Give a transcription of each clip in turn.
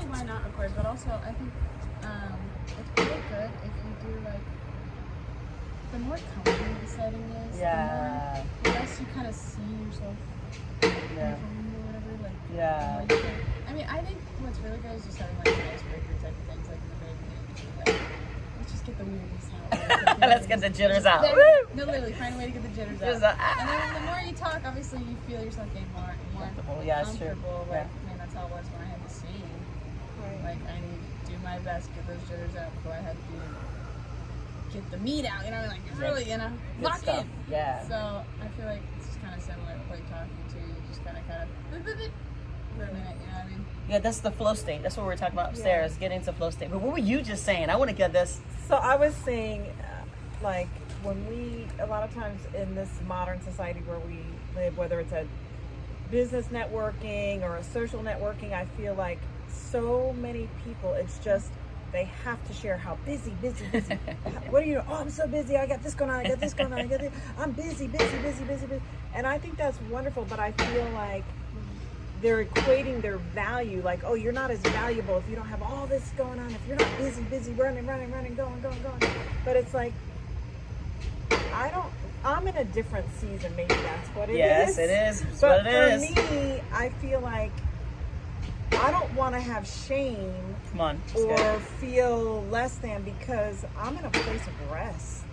why not record, but also I think it's really good if you do like the more comfortable the setting is, the less you kind of see yourself on your phone or whatever. Like, the more you can, I mean, I think what's really good is just having like an icebreaker type of things, like in the very beginning. Like, let's just get the weirdness out. Let's get the jitters out. No, literally, find a way to get the jitters out. And then the more you talk, obviously you feel yourself getting more comfortable. Yeah, it's true. Like, I mean, that's how it was when I had to sing. Like, I need to do my best, get those jitters out before I had to get the meat out, you know, like really, you know, lock in. Yeah. So I feel like it's just kind of similar to like talking to you, just kind of for a minute, you know what I mean? Yeah, that's the flow state. That's what we were talking about upstairs, getting into flow state. But what were you just saying? I want to get this. So I was saying, like, a lot of times in this modern society where we live, whether it's a business networking or a social networking, I feel like so many people, it's just, they have to share how busy. What do you know? Oh, I'm so busy. I got this going on. I got this going on. I got this. I'm busy. And I think that's wonderful, but I feel like they're equating their value. Like, oh, you're not as valuable if you don't have all this going on. If you're not busy, running, going. But it's like, I'm in a different season. Maybe that's what it is. Yes, it is. That's but what it is. For me, I feel like I don't want to have shame or feel less than, because I'm in a place of rest.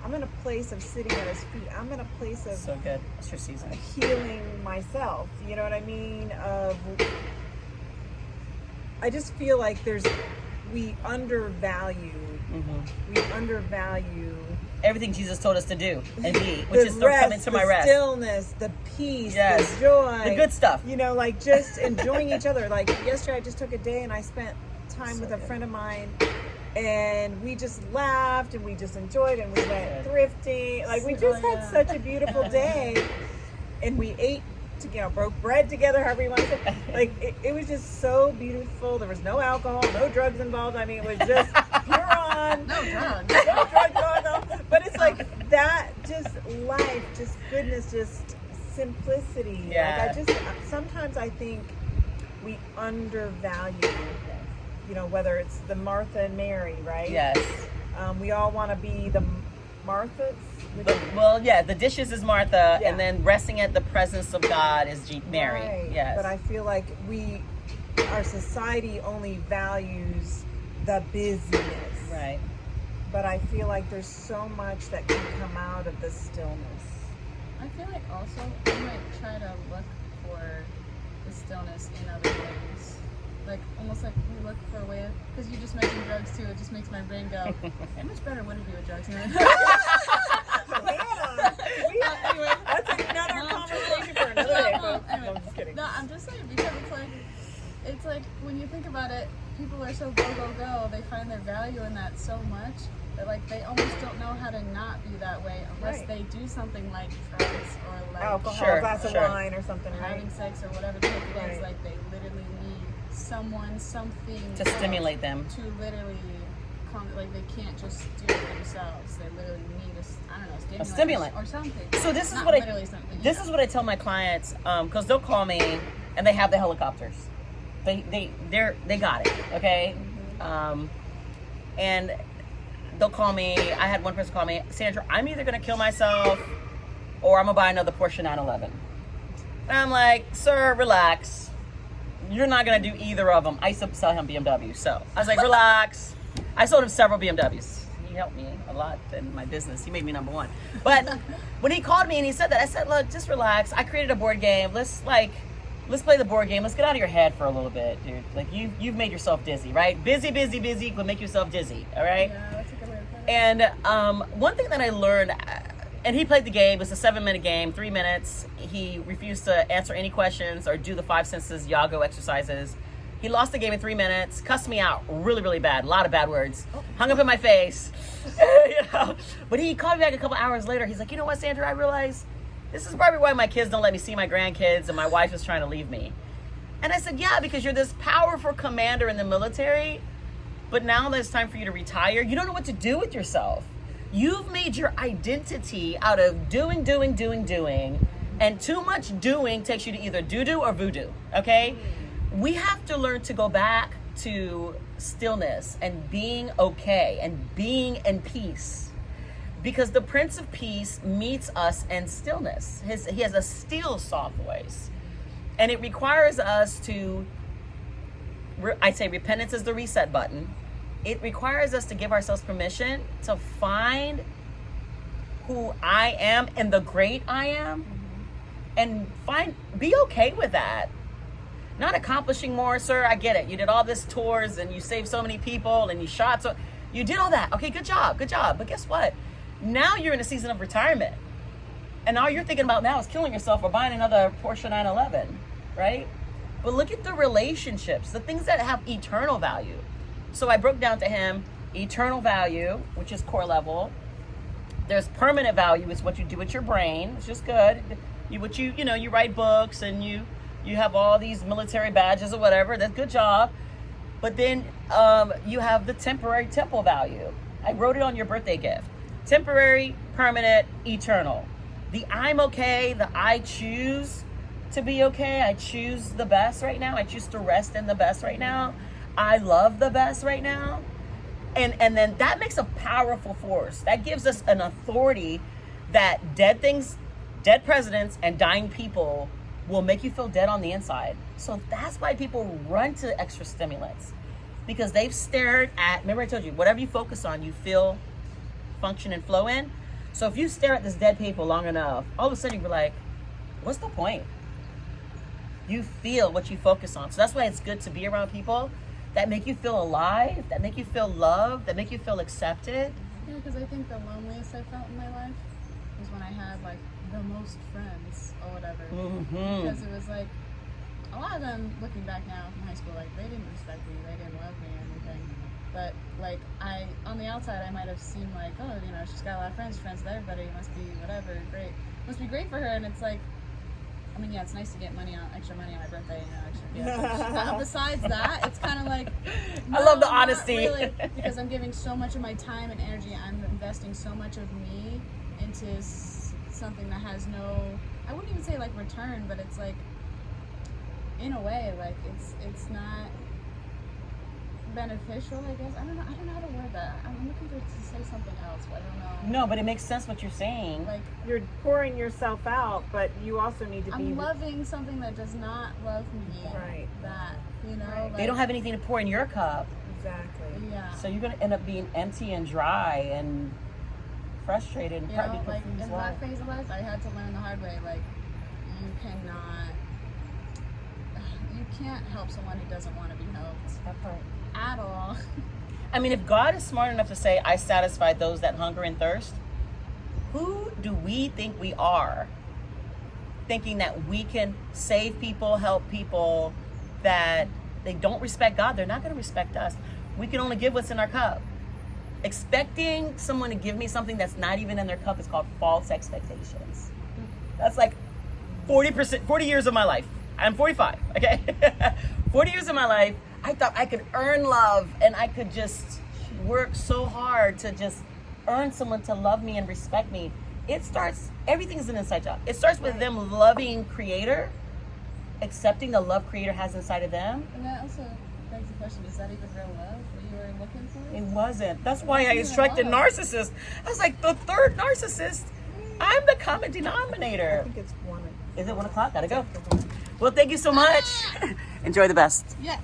I'm in a place of sitting at his feet. I'm in a place of so good. It's your season. Healing myself. You know what I mean? I just feel like we undervalue everything Jesus told us to do and be, which is to come into my rest. The stillness, the peace, the joy. The good stuff. You know, like just enjoying each other. Like yesterday I just took a day and I spent time with a friend of mine, and we just laughed and we just enjoyed, and we went thrifting. Like, we just had such a beautiful day, and we ate, broke bread together, however you want to say. Like, it was just so beautiful. There was no alcohol, no drugs involved. I mean, it was just pure on. No drugs. No drugs going on. But it's like that, just life, just goodness, just simplicity. Yeah. Like, sometimes I think we undervalue, whether it's the Martha and Mary, right? Yes. We all want to be the Marthas. The dishes is Martha, and then resting at the presence of God is Mary. Right. Yes. But I feel like our society only values the busyness. Right. But I feel like there's so much that can come out of the stillness. I feel like also I might try to look for the stillness in other ways. Like, almost like we look for a way of, because you just mentioned drugs too, it just makes my brain go, how much better would it be with drugs? Anyway, that's another conversation for another day, folks. Anyway, No, I'm just kidding. No, I'm just saying, because it's like when you think about it, people are so go, they find their value in that so much that, like, they almost don't know how to not be that way unless they do something like drugs or like alcohol, a glass of wine or something, having sex or whatever the heck it is. Like, they literally need something to stimulate them. To literally, like, they can't just do it themselves. They literally need a stimulant or something. So this is Not what is what I tell my clients, because they'll call me and they have the helicopters. They got it, okay? And they'll call me. I had one person call me, Sandra, I'm either gonna kill myself or I'm gonna buy another Porsche 911. And I'm like, sir, relax. You're not gonna do either of them. I used to sell him BMW, so I was like, relax. I sold him several BMWs. He helped me a lot in my business. He made me number one. But when he called me and he said that, I said, look, just relax. I created a board game. Let's play the board game. Let's get out of your head for a little bit, dude. Like, you've made yourself dizzy, right? Busy will make yourself dizzy, all right? Yeah, that's a good way to put it. And one thing that I learned, and he played the game. It was a 7-minute game, 3 minutes. He refused to answer any questions or do the 5 senses Yago exercises. He lost the game in 3 minutes, cussed me out really, really bad. A lot of bad words. Hung up in my face. But he called me back a couple hours later. He's like, you know what, Sandra, I realized this is probably why my kids don't let me see my grandkids and my wife is trying to leave me. And I said, yeah, because you're this powerful commander in the military, but now that it's time for you to retire, you don't know what to do with yourself. You've made your identity out of doing, and too much doing takes you to either doo-doo or voodoo, okay? We have to learn to go back to stillness and being okay and being in peace, because the Prince of Peace meets us in stillness. He has a still soft voice, and it requires us to, I say repentance is the reset button. It requires us to give ourselves permission to find who I am and the great I am, and be okay with that. Not accomplishing more, sir. I get it. You did all this tours and you saved so many people and you shot, so you did all that. Okay, good job. But guess what? Now you're in a season of retirement, and all you're thinking about now is killing yourself or buying another Porsche 911, right? But look at the relationships, the things that have eternal value. So I broke down to him eternal value, which is core level. There's permanent value, is what you do with your brain. It's just good. You write books and you have all these military badges or whatever. That's good job. But then you have the temporary temple value. I wrote it on your birthday gift. Temporary, permanent, eternal. The I'm okay, the I choose to be okay. I choose the best right now. I choose to rest in the best right now. I love the best right now. And then that makes a powerful force. That gives us an authority that dead things, dead presidents, and dying people will make you feel dead on the inside. So that's why people run to extra stimulants, because they've stared at, remember I told you, whatever you focus on, you feel, function, and flow in. So if you stare at this dead people long enough, all of a sudden you're like, what's the point? You feel what you focus on. So that's why it's good to be around people that make you feel alive, that make you feel loved, that make you feel accepted. Yeah, because I think the loneliest I felt in my life was when I had like the most friends or whatever. Because it was like, a lot of them, looking back now from high school, like they didn't respect me, they didn't love me or anything. But like on the outside, I might have seemed like, oh, she's got a lot of friends with everybody, must be whatever, great. Must be great for her. And it's like, I mean, yeah, it's nice to get extra money on my birthday, extra. Besides that, it's kind of like, I love the honesty. Not really, because I'm giving so much of my time and energy. I'm investing so much of me into something that has no, I wouldn't even say like return, but it's like, in a way, like it's not beneficial, I guess. I don't know how to word that. I'm looking to say something else, but I don't know. No, but it makes sense what you're saying. Like, you're pouring yourself out, but you also need to be. I'm loving something that does not love me. Right. That, Right. like, they don't have anything to pour in your cup. Exactly. Yeah. So you're going to end up being empty and dry and frustrated and probably like confused. in that phase of life, I had to learn the hard way. Like, you can't help someone who doesn't want to be helped. That part. At all. I mean, if God is smart enough to say, I satisfy those that hunger and thirst, who do we think we are? Thinking that we can save people, help people, that they don't respect God, they're not going to respect us. We can only give what's in our cup. Expecting someone to give me something that's not even in their cup is called false expectations. That's like 40 years of my life. I'm 45, okay? 40 years of my life, I thought I could earn love, and I could just work so hard to just earn someone to love me and respect me. Everything's an inside job. It starts with them loving Creator, accepting the love Creator has inside of them. And that also begs the question, is that even real love that you were looking for? It wasn't. That's why I instructed narcissists. I was like, the third narcissist, I'm the common denominator. I think it's 1. Is it 1 o'clock? Gotta go. Well, thank you so much. Enjoy the best. Yeah.